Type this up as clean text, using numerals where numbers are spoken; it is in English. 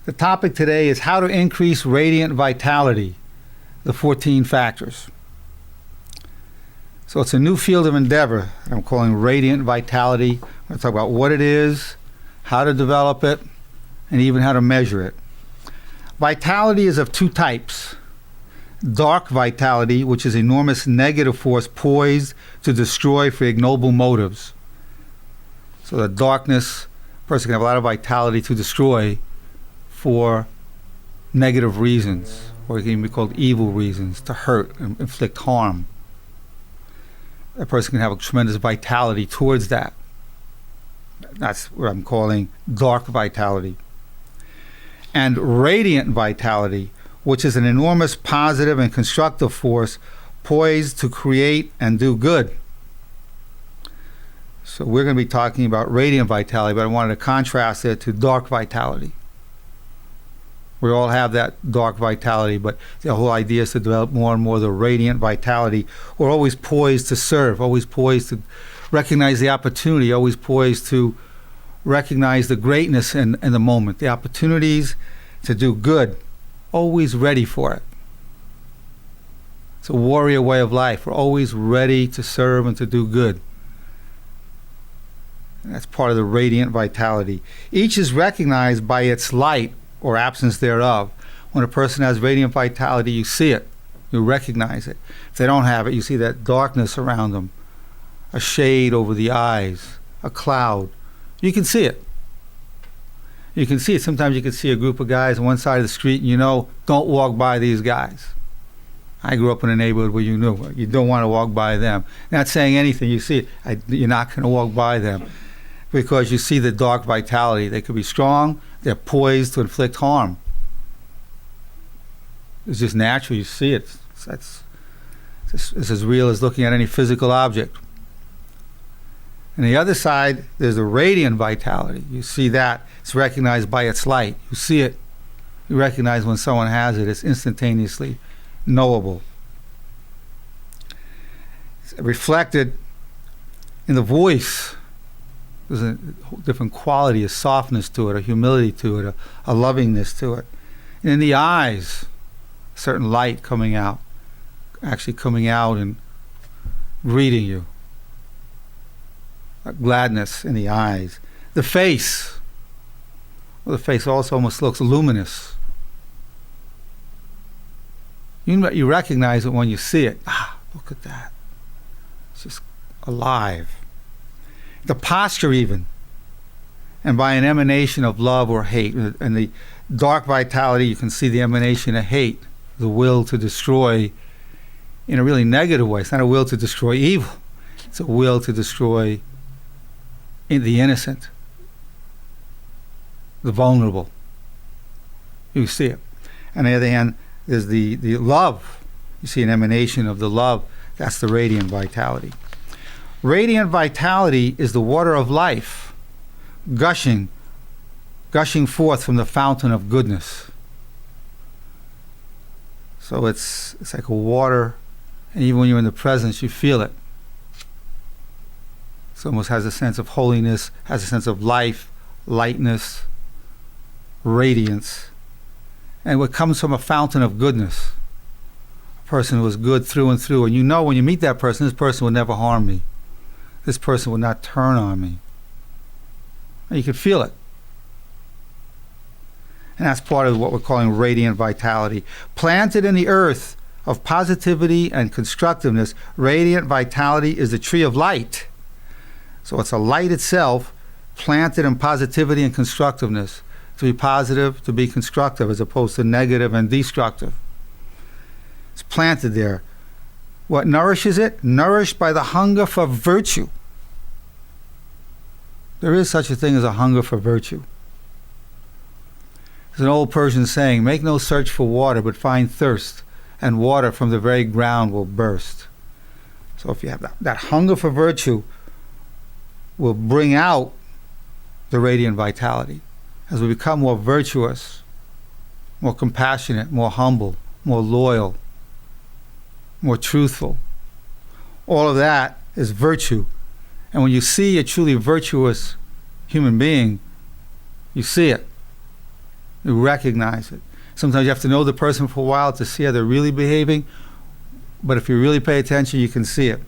The topic today is how to increase radiant vitality, the 14 factors. So it's a new field of endeavor that I'm calling radiant vitality. I'm going to talk about what it is, how to develop it, and even how to measure it. Vitality is of two types. Dark vitality, which is enormous negative force poised to destroy for ignoble motives. So the darkness, a person can have a lot of vitality to destroy for negative reasons, or it can even be called evil reasons, to hurt and inflict harm. A person can have a tremendous vitality towards that. That's what I'm calling dark vitality. And radiant vitality, which is an enormous positive and constructive force poised to create and do good. So we're going to be talking about radiant vitality, but I wanted to contrast it to dark vitality. We all have that dark vitality, but the whole idea is to develop more and more the radiant vitality. We're always poised to serve, always poised to recognize the opportunity, always poised to recognize the greatness in the moment, the opportunities to do good, always ready for it. It's a warrior way of life. We're always ready to serve and to do good. And that's part of the radiant vitality. Each is recognized by its light or absence thereof. When a person has radiant vitality, you see it, you recognize it. If they don't have it, you see that darkness around them, a shade over the eyes, a cloud. You can see it. You can see it. Sometimes you can see a group of guys on one side of the street and you know, don't walk by these guys. I grew up in a neighborhood where you knew you don't want to walk by them. Not saying anything, you see it, you're not going to walk by them because you see the dark vitality. They could be strong, they're poised to inflict harm. It's just natural, you see it. It's as real as looking at any physical object. And the other side, there's the radiant vitality. You see that. It's recognized by its light. You see it. You recognize when someone has it. It's instantaneously knowable. It's reflected in the voice. There's a different quality, a softness to it, a humility to it, a lovingness to it. And in the eyes, a certain light coming out, actually coming out and greeting you. A gladness in the eyes. The face. Well, the face also almost looks luminous. You recognize it when you see it. Ah, look at that. It's just alive. The posture even. And by an emanation of love or hate. And the dark vitality, you can see the emanation of hate. The will to destroy in a really negative way. It's not a will to destroy evil. It's a will to destroy the innocent, the vulnerable. You see it. On the other hand, there's the love. You see an emanation of the love. That's the radiant vitality. Radiant vitality is the water of life, gushing forth from the fountain of goodness. So it's like a water, and even when you're in the presence, you feel it. It almost has a sense of holiness, has a sense of life, lightness, radiance. And what comes from a fountain of goodness. A person who is good through and through. And you know when you meet that person, this person will never harm me. This person will not turn on me. And you can feel it. And that's part of what we're calling radiant vitality. Planted in the earth of positivity and constructiveness, radiant vitality is the tree of light. So it's a light itself, planted in positivity and constructiveness. To be positive, to be constructive, as opposed to negative and destructive. It's planted there. What nourishes it? Nourished by the hunger for virtue. There is such a thing as a hunger for virtue. There's an old Persian saying, make no search for water, but find thirst, and water from the very ground will burst. So if you have that hunger for virtue, will bring out the radiant vitality. As we become more virtuous, more compassionate, more humble, more loyal, more truthful, all of that is virtue. And when you see a truly virtuous human being, you see it. You recognize it. Sometimes you have to know the person for a while to see how they're really behaving, but if you really pay attention, you can see it.